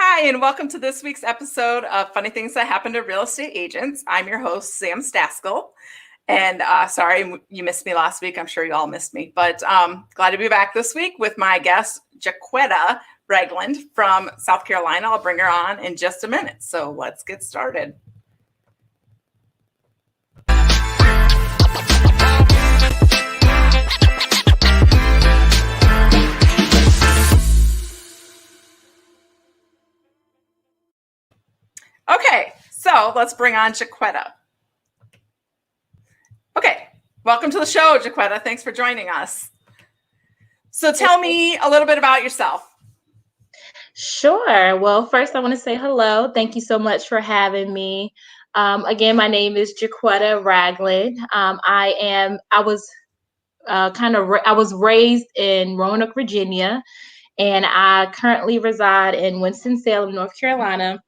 Hi, and welcome to this week's episode of Funny Things That Happen to Real Estate Agents. I'm your host, Sam Staskal. And sorry you missed me last week. I'm sure you all missed me. But glad to be back this week with my guest, Jacquetta Ragland from South Carolina. I'll bring her on in just a minute. So let's get started. Okay, so let's bring on Jacquetta. Okay, welcome to the show, Jacquetta. Thanks for joining us. So tell me a little bit about yourself. Sure. Well, first I want to say hello. Thank you so much for having me. Again, my name is Jacquetta Ragland. I was raised in Roanoke, Virginia, and I currently reside in Winston-Salem, North Carolina,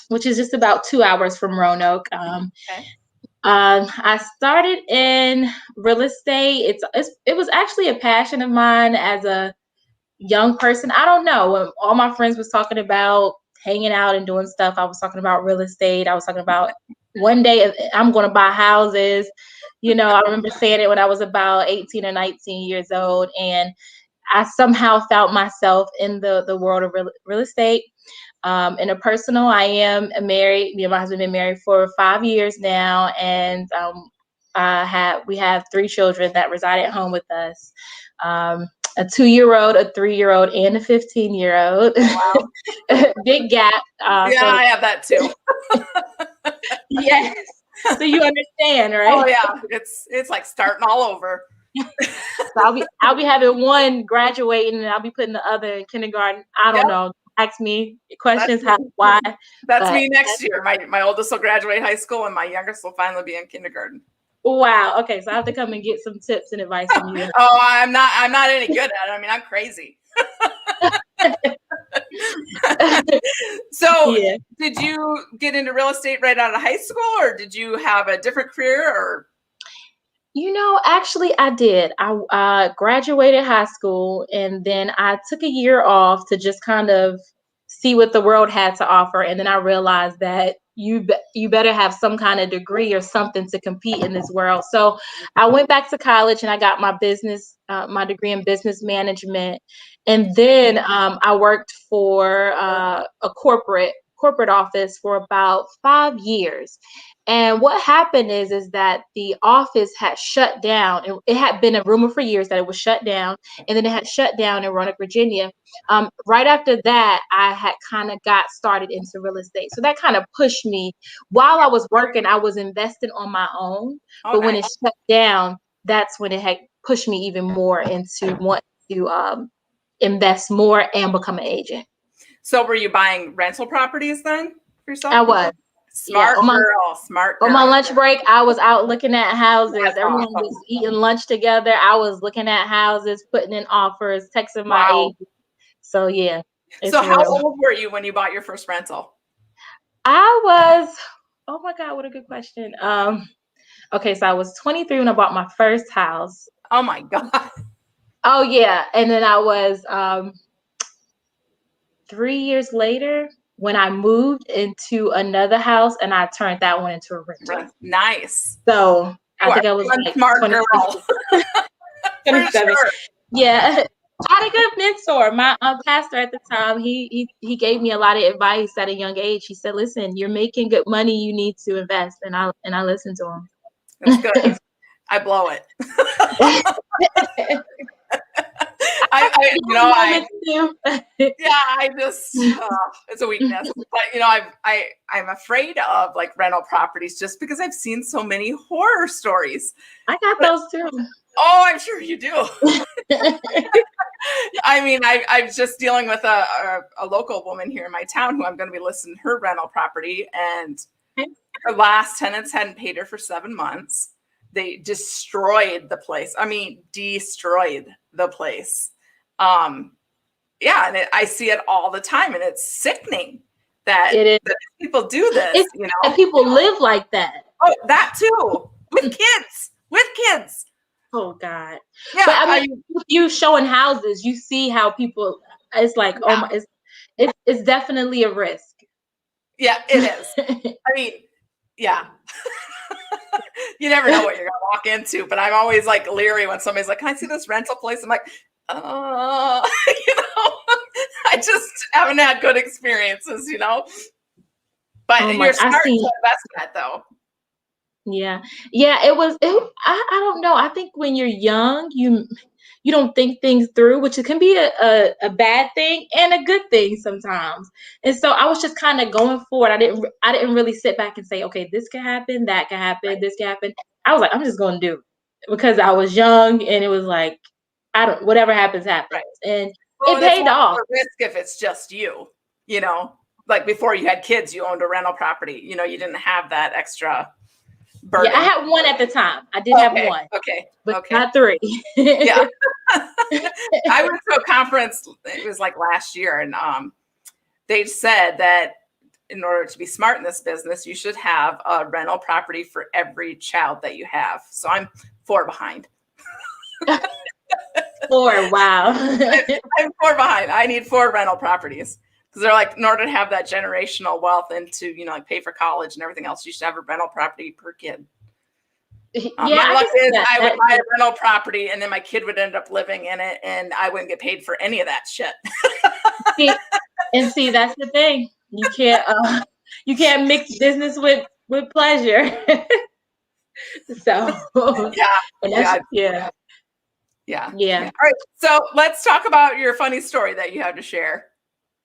which is just about 2 hours from Roanoke. Okay. I started in real estate. It was actually a passion of mine as a young person. I don't know. When all my friends was talking about hanging out and doing stuff, I was talking about real estate. I was talking about one day I'm going to buy houses. I remember saying it when I was about 18 or 19 years old, and I somehow found myself in the world of real estate. In a personal, I am married. Me and my husband have been married for 5 years now, and we have 3 children that reside at home with us. A 2-year-old, a 3-year-old, and a 15-year-old. Wow. Big gap. I have that too. Yes. So you understand, right? Oh yeah, it's like starting all over. So I'll be having one graduating, and I'll be putting the other in kindergarten. I don't know. Ask me questions. Why? That's me next year. My oldest will graduate high school, and my youngest will finally be in kindergarten. Wow. Okay, so I have to come and get some tips and advice from you. Oh, I'm not any good at it. I mean, I'm crazy. So, yeah. Did you get into real estate right out of high school, or did you have a different career? Or actually, I did. I graduated high school, and then I took a year off to just kind of see what the world had to offer. And then I realized that you better have some kind of degree or something to compete in this world. So I went back to college, and I got my degree in business management. And then I worked for a corporate office for about 5 years. And what happened is that the office had shut down. It had been a rumor for years that it was shut down, and then it had shut down in Roanoke, Virginia. Right after that, I had kind of got started into real estate. So that kind of pushed me. While I was working, I was investing on my own. Okay. But when it shut down, that's when it had pushed me even more into wanting to invest more and become an agent. So were you buying rental properties then for yourself? I was. Smart girl. On my lunch break, I was out looking at houses. That's Everyone awesome. Was eating lunch together. I was looking at houses, putting in offers, texting my agent. So yeah. So how old were you when you bought your first rental? I was, oh my God, what a good question. Okay, so I was 23 when I bought my first house. Oh my God. Oh yeah. And then I was 3 years later when I moved into another house, and I turned that one into a rental. Nice. So I think I was like smart girl. 27. Sure. Yeah. I had a good mentor. My pastor at the time, he gave me a lot of advice at a young age. He said, "Listen, you're making good money. You need to invest." And I listened to him. That's good. I blow it. It's a weakness. But I'm afraid of like rental properties just because I've seen so many horror stories. I got those too. Oh, I'm sure you do. I mean, I'm just dealing with a local woman here in my town who I'm going to be listing her rental property, and her last tenants hadn't paid her for 7 months. They destroyed the place. I mean, destroyed the place. And I see it all the time, and it's sickening that people do this. And people live like that. Oh, that too, with kids. Oh God. Yeah, but I mean, you showing houses, you see how people. It's like, oh my, it's definitely a risk. Yeah, it is. I mean, yeah. You never know what you're gonna walk into, but I'm always like leery when somebody's like, "Can I see this rental place?" I'm like, you know, I just haven't had good experiences, you know. But Oh you're my, I smart see. to invest in that, though. Yeah. Yeah, it was I don't know. I think when you're young, you don't think things through, which it can be a bad thing and a good thing sometimes. And so I was just kind of going for it. I didn't really sit back and say, okay, this can happen, that can happen, Right, this can happen. I was like, I'm just going to do it because I was young and it was like, I don't, whatever happens, happens. right. And Well, it and it's paid less off. of a risk if it's just you know. Like before you had kids, you owned a rental property. You know, you didn't have that extra Yeah, I burden. had one at the time. I did have Okay, one, okay, but okay. not three. Yeah. I went to a conference, it was like last year, and they said that in order to be smart in this business, you should have a rental property for every child that you have. So I'm 4 behind. 4, wow. I'm 4 behind. I need 4 rental properties because they're like, in order to have that generational wealth and to, you know, like pay for college and everything else, you should have a rental property per kid. Yeah, My I luck can see is that. I would buy a rental property and then my kid would end up living in it and I wouldn't get paid for any of that shit. See, and see, that's the thing. You can't mix business with pleasure. So, Yeah. and that's Yeah. yeah, Yeah. Yeah. yeah. All right. So let's talk about your funny story that you have to share.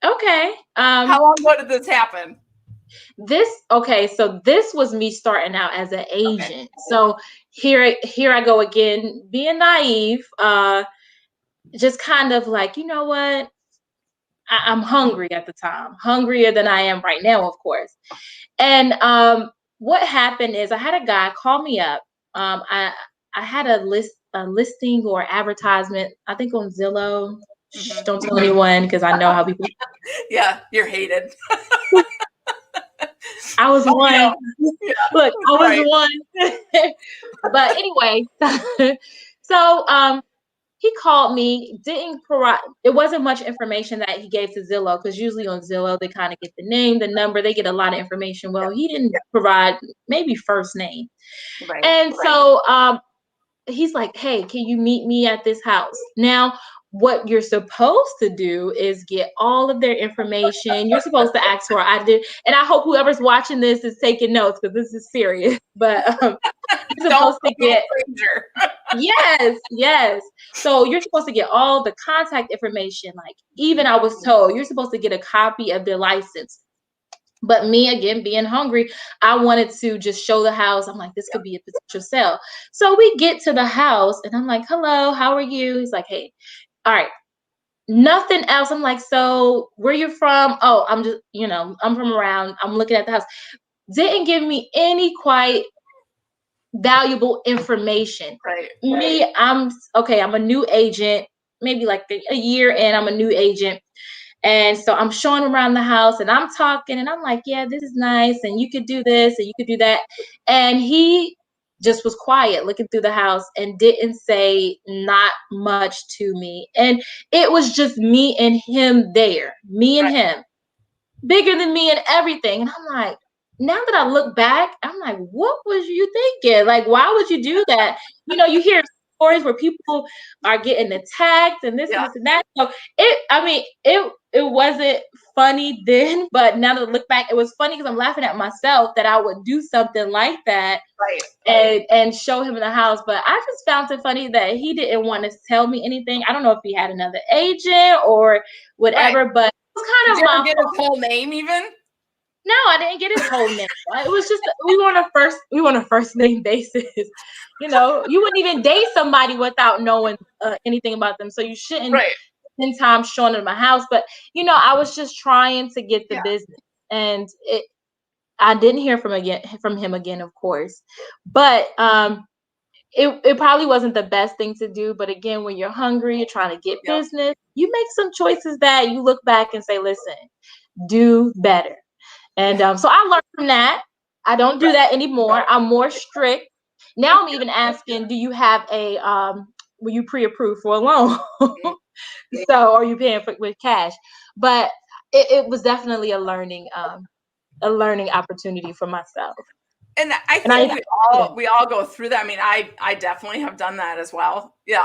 Okay. How long ago did this happen? So this was me starting out as an Okay. agent. So here I go again, being naive, just kind of like, you know what? I'm hungry at the time, hungrier than I am right now, of course. And what happened is I had a guy call me up. I had a listing or advertisement, I think on Zillow. Shh, Mhm. don't tell anyone because I know how people. Yeah. You're hated. I was But you know, one. yeah. Look, I was Right. one. But anyway, so he called me, didn't provide, it wasn't much information that he gave to Zillow because usually on Zillow they kind of get the name, the number, they get a lot of information. Well, he didn't provide maybe first name. Right. And so he's like, hey, can you meet me at this house? Now, what you're supposed to do is get all of their information. You're supposed to ask for ID. And I hope whoever's watching this is taking notes because this is serious. But you're Don't supposed to be a get, stranger. yes, yes. So you're supposed to get all the contact information. Like, even I was told you're supposed to get a copy of their license. But me, again, being hungry, I wanted to just show the house. I'm like, this could be a potential sale. So we get to the house and I'm like, hello, how are you? He's like, hey, all right, nothing else. I'm like, so where you from? Oh, I'm just, I'm from around. I'm looking at the house. Didn't give me any quite valuable information. Right. Me, I'm okay. I'm a new agent, maybe like a year in, I'm a new agent. And so I'm showing him around the house and I'm talking and I'm like, yeah, this is nice. And you could do this and you could do that. And he just was quiet looking through the house and didn't say not much to me. And it was just me and him there, me and Right. him, bigger than me and everything. And I'm like, now that I look back, I'm like, what was you thinking? Like, why would you do that? You hear stories where people are getting attacked and this and Yeah. this and that. So it wasn't funny then, but now that I look back, it was funny because I'm laughing at myself that I would do something like that Right. and show him in the house. But I just found it funny that he didn't want to tell me anything. I don't know if he had another agent or Right. whatever, but it was Did kind you of ever my get his fault. whole name even? No, I didn't get his whole name. It was just we were on a first name basis. You wouldn't even date somebody without knowing anything about them. So you shouldn't Right. spend time showing them my house. But I was just trying to get the Yeah. business, and I didn't hear from him again, of course. But it probably wasn't the best thing to do. But again, when you're hungry, you're trying to get Yep. business, you make some choices that you look back and say, listen, do better. And Yeah. so I learned from that. I don't do Right. that anymore. I'm more strict. Now I'm even asking, do you have will you pre-approve for a loan? So are you paying with cash? But it was definitely a learning opportunity for myself. And I think we all go through that. I mean, I definitely have done that as well. Yeah,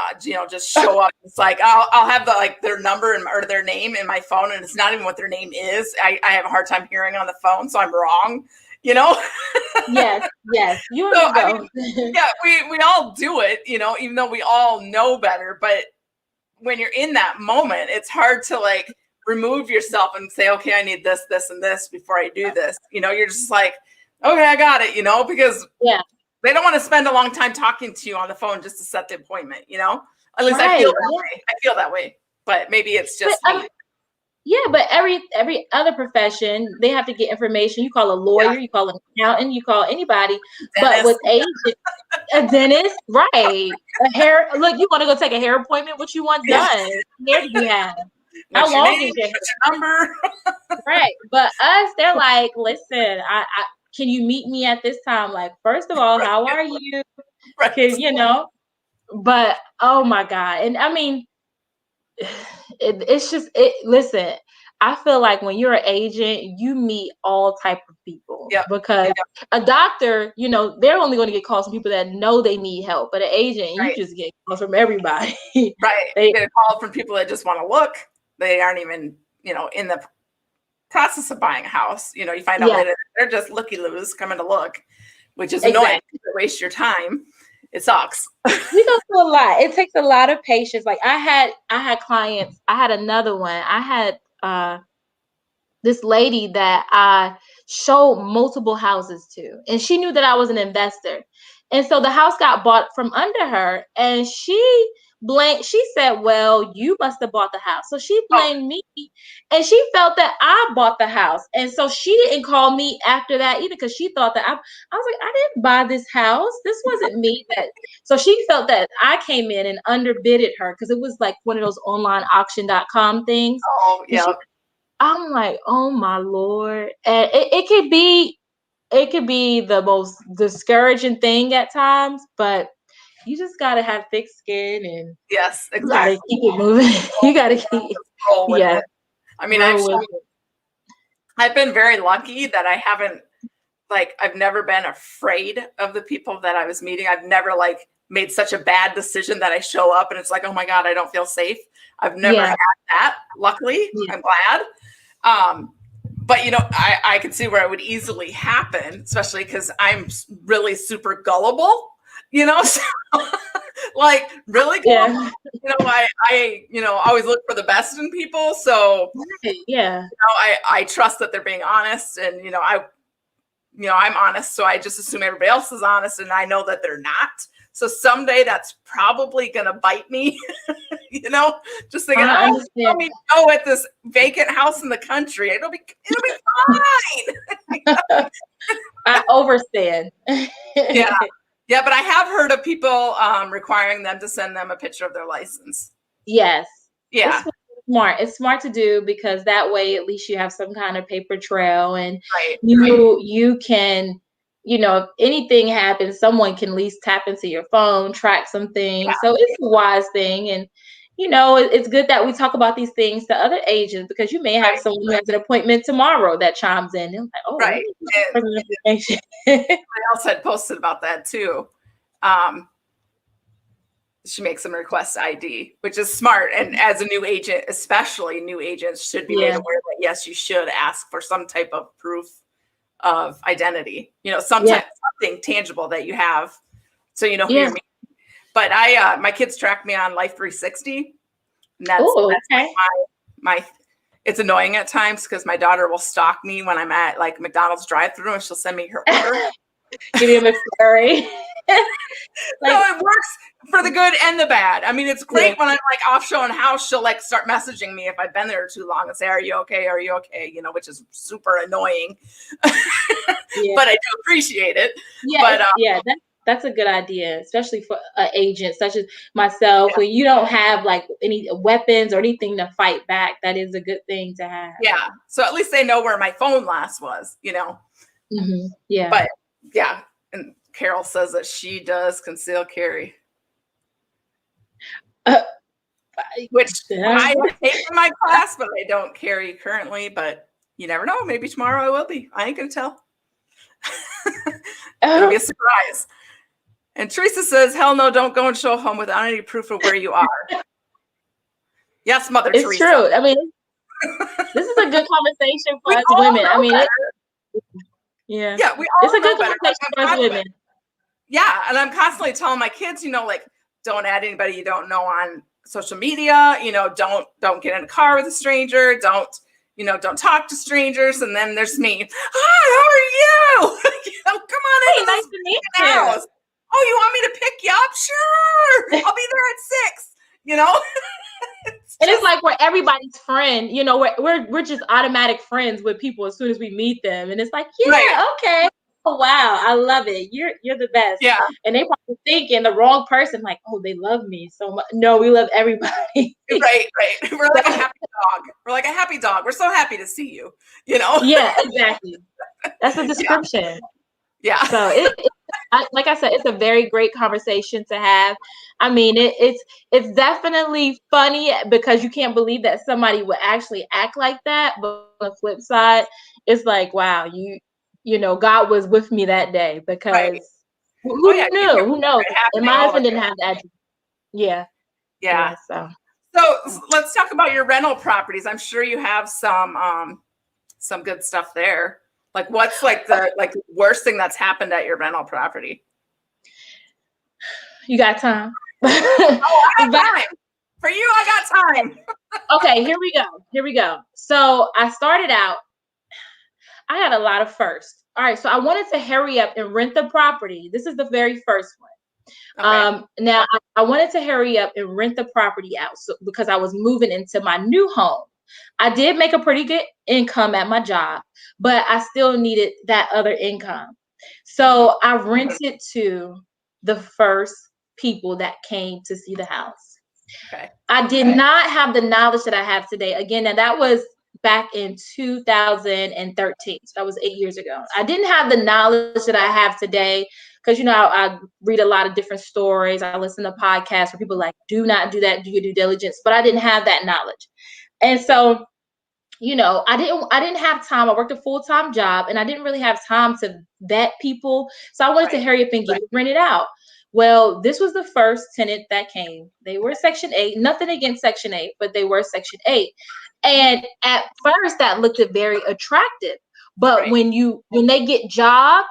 just show up. It's like I'll have their number or their name in my phone, and it's not even what their name is. I have a hard time hearing on the phone, so I'm wrong. Yes. You so, I mean, yeah, we all do it. Even though we all know better, but when you're in that moment, it's hard to remove yourself and say, okay, I need this, this, and this before I do this. You're just like, okay, I got it, because they don't want to spend a long time talking to you on the phone just to set the appointment, At least I feel that way. I feel that way, but maybe it's just me. Yeah, but every other profession, they have to get information. You call a lawyer, you call an accountant, you call anybody. But with a dentist, right? A hair. Look, you want to go take a hair appointment? What you want done? What hair do you have? How long is your number? Right. But us, they're like, listen, I can you meet me at this time? Like, first of all, how are you? Right. Can, but oh my God. And I mean, it's just listen, I feel like when you're an agent, you meet all type of people because a doctor, they're only going to get calls from people that know they need help. But an agent, you just get calls from everybody. Right. You get a call from people that just want to look. They aren't even, in the process of buying a house. You find out later they're just looky-loos coming to look, which is annoying. To waste your time. It sucks. We go through a lot. It takes a lot of patience. Like I had clients. I had another one. I had this lady that I showed multiple houses to, and she knew that I was an investor. And so the house got bought from under her, and she said, well, you must have bought the house. So she blamed me, and she felt that I bought the house. And so she didn't call me after that either, because she thought that I was like, I didn't buy this house. This wasn't me. So she felt that I came in and underbidded her, because it was like one of those online auction.com things. Oh, yeah. I'm like, oh my Lord. And it could be the most discouraging thing at times, but you just gotta have thick skin and yes, exactly. You gotta keep it moving. You gotta keep roll with it. I mean, I've been very lucky that I haven't I've never been afraid of the people that I was meeting. I've never made such a bad decision that I show up and it's like, oh my God, I don't feel safe. I've never had that. Luckily, I'm glad. But I could see where it would easily happen, especially because I'm really super gullible, so really gullible. I always look for the best in people. So I trust that they're being honest, and I'm honest, so I just assume everybody else is honest, and I know that they're not. So someday that's probably gonna bite me, just thinking, let me go at this vacant house in the country. It'll be fine. I overstand. Yeah, but I have heard of people requiring them to send them a picture of their license. Yes. Yeah. It's smart to do, because that way at least you have some kind of paper trail, and you can, if anything happens, someone can at least tap into your phone, track some things. Yeah. So it's a wise thing. And it's good that we talk about these things to other agents, because you may have someone who has an appointment tomorrow that chimes in. They're like, oh, right. Somebody else had posted about that too. She makes them request ID, which is smart. And as a new agent, especially new agents, should be made aware that yes, you should ask for some type of proof of identity. Something tangible that you have, so who you're meeting. But my kids track me on Life 360, and that's my. It's annoying at times because my daughter will stalk me when I'm at McDonald's drive-thru, and she'll send me her order. Give you a story. So it works for the good and the bad. I mean, it's great when I'm off showing house, she'll start messaging me if I've been there too long and say, are you okay? Are you okay? Which is super annoying. But I do appreciate it. Yeah. But, that's a good idea, especially for an agent such as myself, where you don't have any weapons or anything to fight back. That is a good thing to have. Yeah. So at least they know where my phone last was, Mm-hmm. Yeah. But and Carol says that she does conceal carry. which I have taken my class, but I don't carry currently. But you never know. Maybe tomorrow I will be. I ain't gonna tell. It'll be a surprise. And Teresa says, "Hell no, don't go and show home without any proof of where you are." Yes, Mother Teresa. It's true. I mean, this is a good conversation for us women. I mean, yeah, we all it's a good conversation for us women. Yeah, and I'm constantly telling my kids, like, don't add anybody you don't know on social media. Don't get in a car with a stranger. Don't talk to strangers. And then there's me. Hi, how are you? Come on in. Hey, nice to meet you. House. Oh, you want me to pick you up? Sure. I'll be there at 6. And it's like we're everybody's friend. We're just automatic friends with people as soon as we meet them. And it's like, okay. Oh wow, I love it. You're the best. Yeah. And they probably thinking the wrong person, like, oh, they love me so much. No, we love everybody. Right. We're like a happy dog. We're like a happy dog. We're so happy to see you. Yeah, exactly. That's the description. Yeah. So like I said, it's a very great conversation to have. I mean, it's definitely funny because you can't believe that somebody would actually act like that. But on the flip side, it's like, wow, God was with me that day because who knew? Who knows? And my husband didn't have that. Yeah. So let's talk about your rental properties. I'm sure you have some good stuff there. Like, what's like the worst thing that's happened at your rental property? You got time? I got time. For you, I got time. Okay, here we go. So I started out, I had a lot of firsts. All right, so I wanted to hurry up and rent the property. This is the very first one. Okay. Now I wanted to hurry up and rent the property out because I was moving into my new home. I did make a pretty good income at my job, but I still needed that other income. So I rented to the first people that came to see the house. Okay. I did not have the knowledge that I have today. Again, and that was back in 2013. So that was 8 years ago. I didn't have the knowledge that I have today because, I read a lot of different stories. I listen to podcasts where people are like, do not do that, do your due diligence. But I didn't have that knowledge. And so, I didn't have time. I worked a full-time job and I didn't really have time to vet people. So I wanted to hurry up and get it rented out. Well, this was the first tenant that came. They were Section 8. Nothing against Section 8, but they were Section 8. And at first that looked very attractive. But when they get jobs,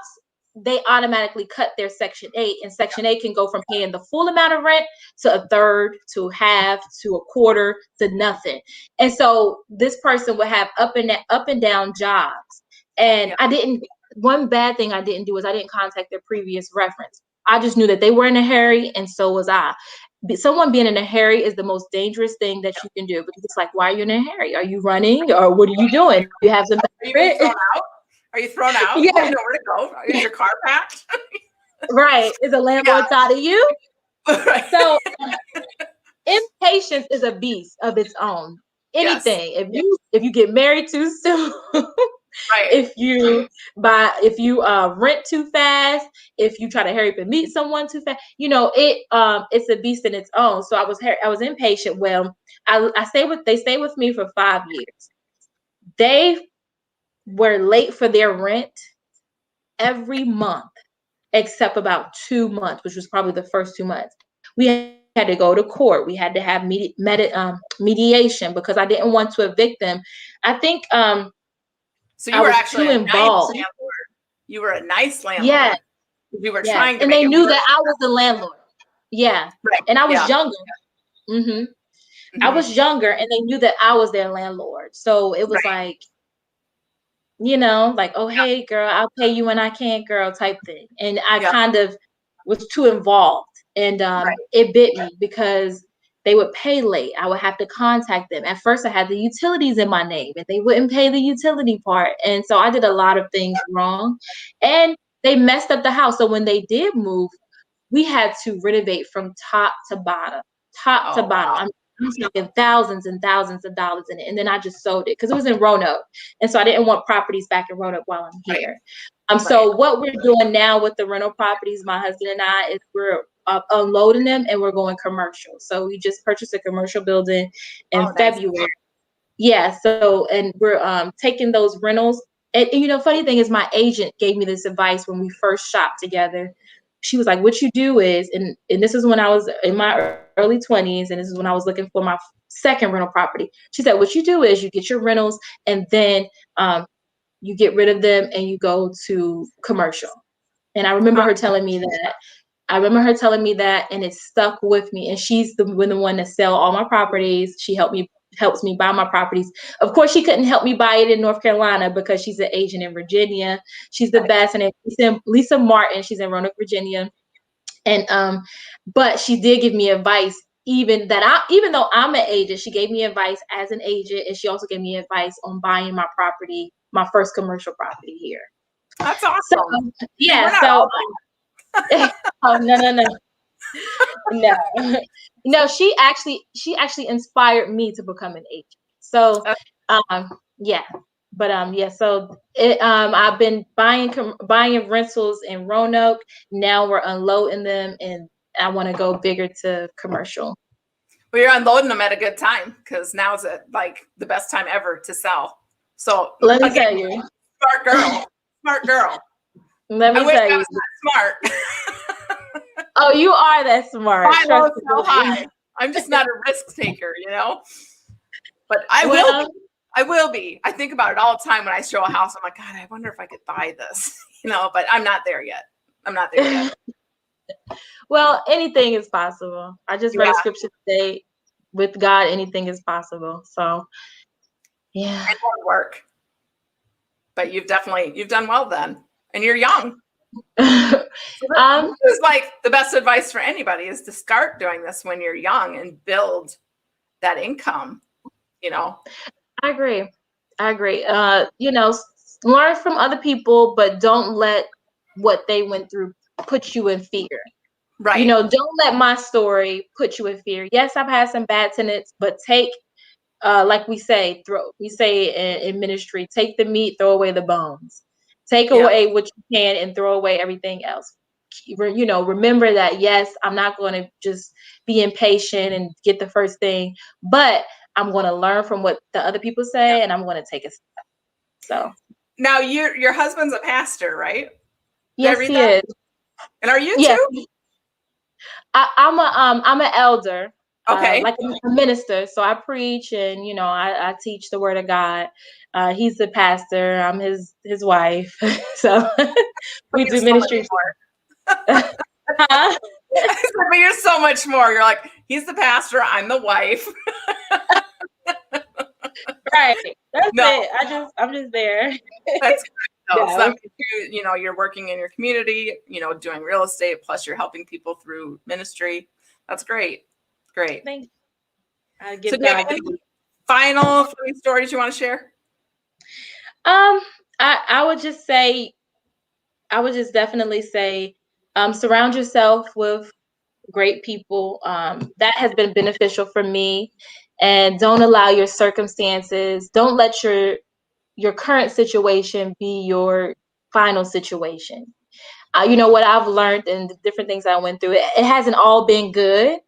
they automatically cut their Section 8. And Section 8 can go from paying the full amount of rent to a third, to half, to a quarter, to nothing. And so this person would have up and down jobs. And one bad thing I didn't do is I didn't contact their previous reference. I just knew that they were in a hurry, and so was I. Someone being in a hurry is the most dangerous thing that you can do because it's like, why are you in a hurry? Are you running or what are you doing? You have some. Are you thrown out? Are you thrown out? Yeah. You don't know where to go. Is your car packed? Right. Is the landlord tired of you? Right. So impatience is a beast of its own. Anything. If you get married too soon. If you rent too fast, if you try to hurry up and meet someone too fast, it's a beast in its own. So I was impatient. Well, they stayed with me for 5 years. They were late for their rent every month, except about 2 months, which was probably the first 2 months. We had to go to court. We had to have mediation because I didn't want to evict them. I think so you were actually a nice landlord. You were a nice landlord. Yeah. We were trying to and they knew that I was the landlord. Yeah. Right. And I was younger. Mm-hmm. I was younger and they knew that I was their landlord. So it was like, like, oh, hey, girl, I'll pay you when I can, girl, type thing. And I kind of was too involved. And it bit me because they would pay late. I would have to contact them. At first, I had the utilities in my name, and they wouldn't pay the utility part. And so I did a lot of things wrong. And they messed up the house. So when they did move, we had to renovate from top to bottom. Wow. I'm talking thousands and thousands of dollars in it. And then I just sold it because it was in Roanoke. And so I didn't want properties back in Roanoke while I'm here. So what we're doing now with the rental properties, my husband and I, is unloading them, and we're going commercial. So we just purchased a commercial building in Nice. February. Yeah. So, and we're taking those rentals. And funny thing is, my agent gave me this advice when we first shopped together. She was like, "What you do is," and this is when I was in my early 20s, and this is when I was looking for my second rental property. She said, "What you do is you get your rentals, and then you get rid of them, and you go to commercial." And I remember her telling me that. And it stuck with me. And she's the one to sell all my properties. She helps me buy my properties. Of course, she couldn't help me buy it in North Carolina because she's an agent in Virginia. She's the best. And Lisa Martin, she's in Roanoke, Virginia. And but she did give me advice. Even though I'm an agent, she gave me advice as an agent, and she also gave me advice on buying my property, my first commercial property here. That's awesome. So, yeah. So, oh no. No, she actually inspired me to become an agent. So, yeah, but yeah. So I've been buying rentals in Roanoke. Now we're unloading them, and I want to go bigger to commercial. Well, you're unloading them at a good time because now's like the best time ever to sell. So let me tell you, smart girl. Let me tell you, smart. Oh, you are that smart. My low so high. I'm just not a risk taker, But I will be. I think about it all the time when I show a house. I'm like, God, I wonder if I could buy this, but I'm not there yet. Well, anything is possible. I just read a scripture today, with God, anything is possible. So, yeah. It won't work. But you've done well then. And you're young. So this is like the best advice for anybody is to start doing this when you're young and build that income, I agree. Learn from other people, but don't let what they went through put you in fear. Right. Don't let my story put you in fear. Yes, I've had some bad tenants, but take, like we say in ministry, take the meat, throw away the bones. Take away what you can and throw away everything else. Remember that, yes, I'm not going to just be impatient and get the first thing, but I'm going to learn from what the other people say, and I'm going to take a step. So now your husband's a pastor, right? Yes, he is. And are you too? I'm an elder. Okay. Like a minister. So I preach and, I teach the word of God. He's the pastor. I'm his wife. So we do ministry. But you're so much more. You're like, he's the pastor. I'm the wife. Right. That's it. I'm just there. That's good. So that means you're working in your community, doing real estate, plus you're helping people through ministry. That's great. Great. Thank you. So do you have any final funny stories you want to share? I would just definitely say, surround yourself with great people. That has been beneficial for me. And don't allow your circumstances, don't let your current situation be your final situation. What I've learned and the different things I went through, it hasn't all been good.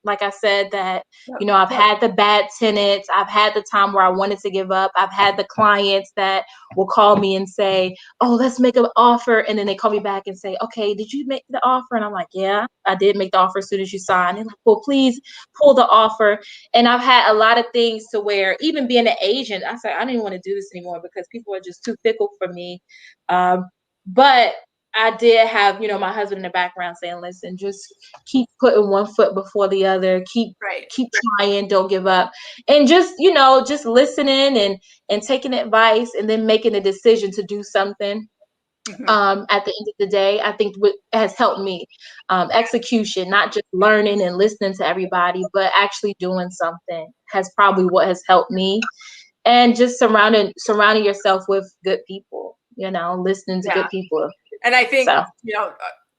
Like I said, that, I've had the bad tenants. I've had the time where I wanted to give up. I've had the clients that will call me and say, oh, let's make an offer. And then they call me back and say, okay, did you make the offer? And I'm like, yeah, I did make the offer as soon as you signed. And they're like, well, please pull the offer. And I've had a lot of things to where, even being an agent, I said, I don't even want to do this anymore because people are just too fickle for me. But I did have, my husband in the background saying, listen, just keep putting one foot before the other, keep trying, don't give up. And just, just listening and taking advice and then making a decision to do something. At the end of the day, I think what has helped me, execution, not just learning and listening to everybody, but actually doing something has probably what has helped me. And just surrounding yourself with good people, listening to good people. And I think,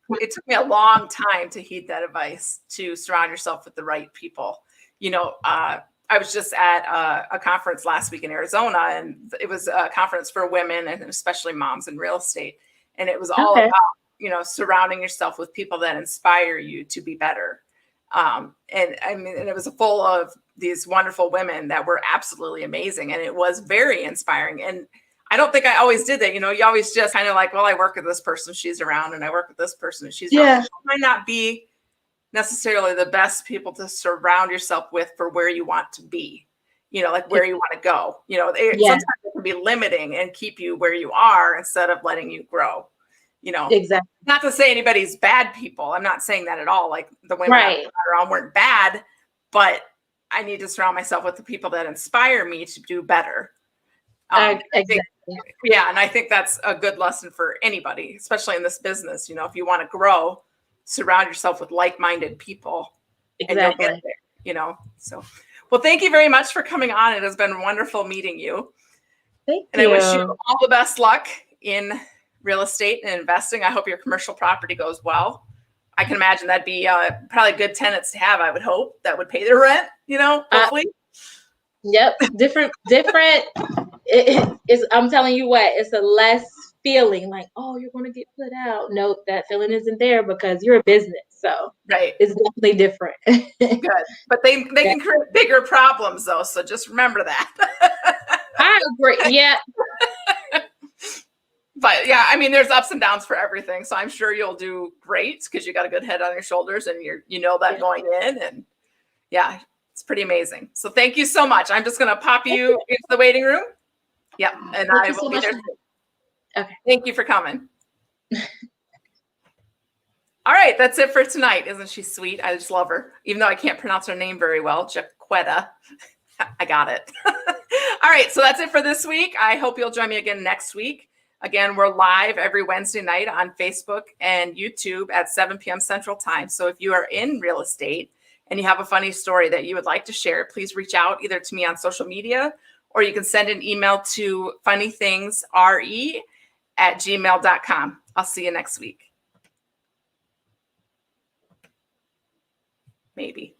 it took me a long time to heed that advice, to surround yourself with the right people. I was just at a conference last week in Arizona, and it was a conference for women and especially moms in real estate. And it was all about surrounding yourself with people that inspire you to be better. And I mean, and it was full of these wonderful women that were absolutely amazing. And it was very inspiring. And I don't think I always did that. You always just kind of like, well, I work with this person, she's around, and I work with this person, and she's around. It might not be necessarily the best people to surround yourself with for where you want to be, like where you want to go. Sometimes it can be limiting and keep you where you are instead of letting you grow. Exactly. Not to say anybody's bad people. I'm not saying that at all. Like the women around weren't bad, but I need to surround myself with the people that inspire me to do better. Exactly. And I think that's a good lesson for anybody, especially in this business. If you want to grow, surround yourself with like-minded people. Exactly. And you'll get there, So, well, thank you very much for coming on. It has been wonderful meeting you. Thank you. I wish you all the best luck in real estate and investing. I hope your commercial property goes well. I can imagine that'd be probably good tenants to have, I would hope, that would pay their rent, hopefully. Yep. Different. I'm telling you what, it's a less feeling like, oh, you're going to get put out. Nope, that feeling isn't there because you're a business. So it's definitely different. Good. But they can create bigger problems though. So just remember that. I agree. Yeah. But yeah, I mean, there's ups and downs for everything. So I'm sure you'll do great because you got a good head on your shoulders and that going in. And yeah, it's pretty amazing. So thank you so much. I'm just going to pop you into the waiting room. Yep. And I will be there. Okay. Thank you for coming. All right. That's it for tonight. Isn't she sweet? I just love her. Even though I can't pronounce her name very well. Jacquetta. I got it. All right. So that's it for this week. I hope you'll join me again next week. Again, we're live every Wednesday night on Facebook and YouTube at 7 p.m. Central Time. So if you are in real estate and you have a funny story that you would like to share, please reach out either to me on social media or you can send an email to funnythingsre@gmail.com. I'll see you next week. Maybe.